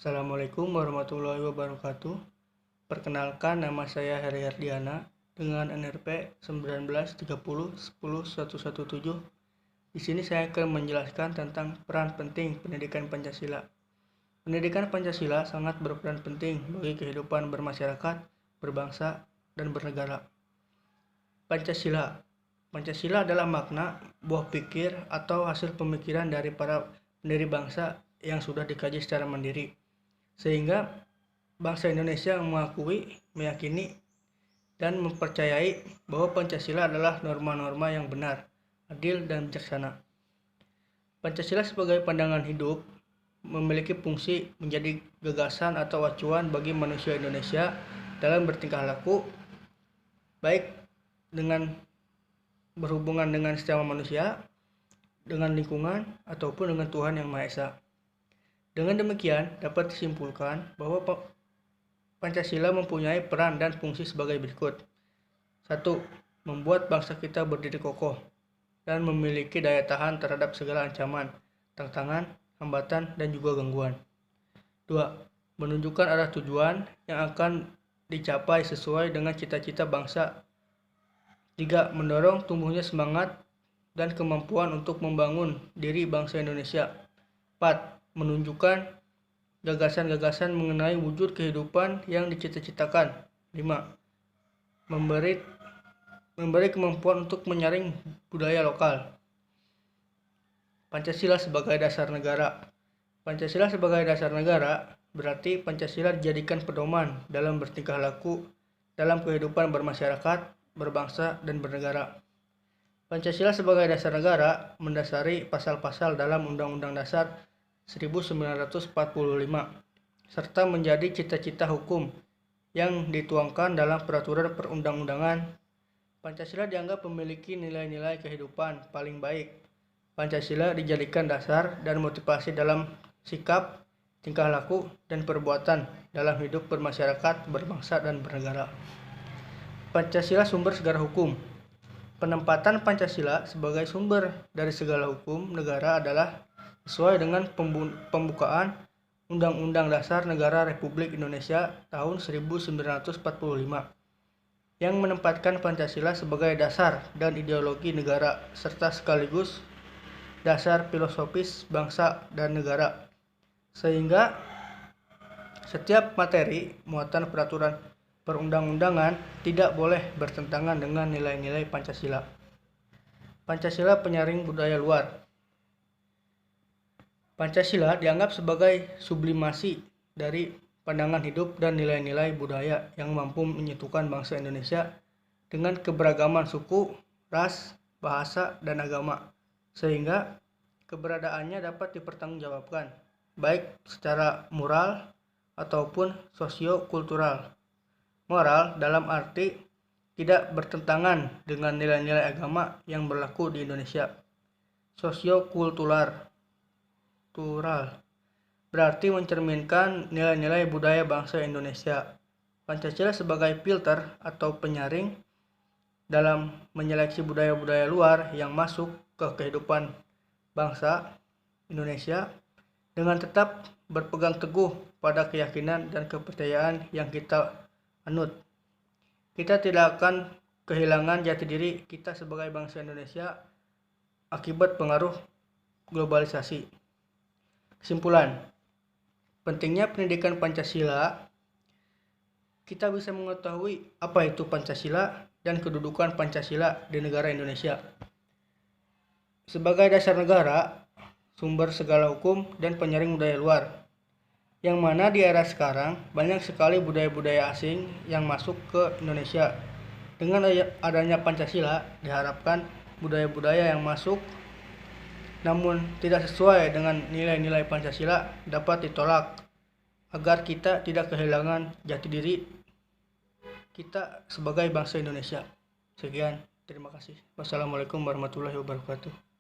Assalamualaikum warahmatullahi wabarakatuh. Perkenalkan, nama saya Heri Herdiana dengan NRP 1930 Di sini saya akan menjelaskan tentang peran penting pendidikan Pancasila. Pendidikan Pancasila sangat berperan penting bagi kehidupan bermasyarakat, berbangsa, dan bernegara. Pancasila adalah makna, buah pikir, atau hasil pemikiran dari para pendiri bangsa yang sudah dikaji secara mandiri, sehingga bangsa Indonesia mengakui, meyakini, dan mempercayai bahwa Pancasila adalah norma-norma yang benar, adil, dan bijaksana. Pancasila sebagai pandangan hidup memiliki fungsi menjadi gagasan atau acuan bagi manusia Indonesia dalam bertingkah laku, baik dengan berhubungan dengan sesama manusia, dengan lingkungan, ataupun dengan Tuhan Yang Maha Esa. Dengan demikian, dapat disimpulkan bahwa Pancasila mempunyai peran dan fungsi sebagai berikut. 1. Membuat bangsa kita berdiri kokoh dan memiliki daya tahan terhadap segala ancaman, tantangan, hambatan, dan juga gangguan. 2. Menunjukkan arah tujuan yang akan dicapai sesuai dengan cita-cita bangsa. 3. Mendorong tumbuhnya semangat dan kemampuan untuk membangun diri bangsa Indonesia. 4. Menunjukkan gagasan-gagasan mengenai wujud kehidupan yang dicita-citakan. 5. Memberi kemampuan untuk menyaring budaya lokal. Pancasila sebagai dasar negara. Pancasila sebagai dasar negara berarti Pancasila dijadikan pedoman dalam bertingkah laku dalam kehidupan bermasyarakat, berbangsa, dan bernegara. Pancasila sebagai dasar negara mendasari pasal-pasal dalam Undang-Undang Dasar 1945 serta menjadi cita-cita hukum yang dituangkan dalam peraturan perundang-undangan. Pancasila dianggap memiliki nilai-nilai kehidupan paling baik. Pancasila dijadikan dasar dan motivasi dalam sikap, tingkah laku, dan perbuatan dalam hidup bermasyarakat, berbangsa, dan bernegara. Pancasila sumber segala hukum. Penempatan Pancasila sebagai sumber dari segala hukum negara adalah sesuai dengan pembukaan Undang-Undang Dasar Negara Republik Indonesia tahun 1945 yang menempatkan Pancasila sebagai dasar dan ideologi negara serta sekaligus dasar filosofis bangsa dan negara, sehingga setiap materi muatan peraturan perundang-undangan tidak boleh bertentangan dengan nilai-nilai Pancasila. Pancasila penyaring budaya luar. Pancasila dianggap sebagai sublimasi dari pandangan hidup dan nilai-nilai budaya yang mampu menyatukan bangsa Indonesia dengan keberagaman suku, ras, bahasa, dan agama, sehingga keberadaannya dapat dipertanggungjawabkan, baik secara moral ataupun sosio-kultural. Moral dalam arti tidak bertentangan dengan nilai-nilai agama yang berlaku di Indonesia. Sosio-kultural berarti mencerminkan nilai-nilai budaya bangsa Indonesia. Pancasila sebagai filter atau penyaring dalam menyeleksi budaya-budaya luar yang masuk ke kehidupan bangsa Indonesia dengan tetap berpegang teguh pada keyakinan dan kepercayaan yang kita anut. Kita tidak akan kehilangan jati diri kita sebagai bangsa Indonesia akibat pengaruh globalisasi. Kesimpulan, pentingnya pendidikan Pancasila, kita bisa mengetahui apa itu Pancasila dan kedudukan Pancasila di negara Indonesia. Sebagai dasar negara, sumber segala hukum, dan penyaring budaya luar, yang mana di era sekarang banyak sekali budaya-budaya asing yang masuk ke Indonesia. Dengan adanya Pancasila, diharapkan budaya-budaya yang masuk namun tidak sesuai dengan nilai-nilai Pancasila dapat ditolak agar kita tidak kehilangan jati diri kita sebagai bangsa Indonesia. Sekian, terima kasih. Wassalamualaikum warahmatullahi wabarakatuh.